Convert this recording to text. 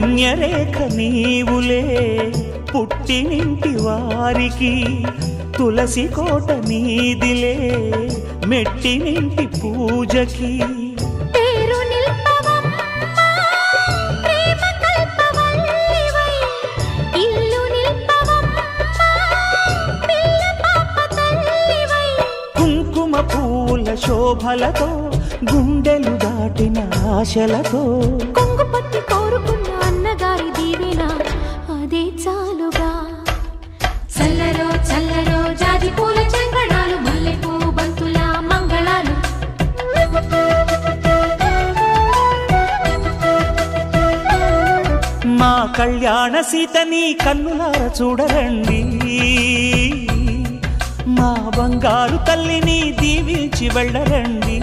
పుణ్యరేఖ నీవులే పుట్టినింటి వారికి తులసి కోట నీదిలే మెట్టినింటి పూజకి కుంకుమ పూల శోభలతో గుండెలు దాటిన ఆశలతో కొంగు పట్టి కోరుకున్న అన్నగారి దీవెన అదే చాలుగా చల్లరో చల్లరో జాజి పూల చెంగడాలు మల్లెపూ బంతుల మంగళాలు మా కళ్యాణ సీతని కన్నులార చూడరండి మా బంగారు తల్లిని దీవించి వెళ్ళరండి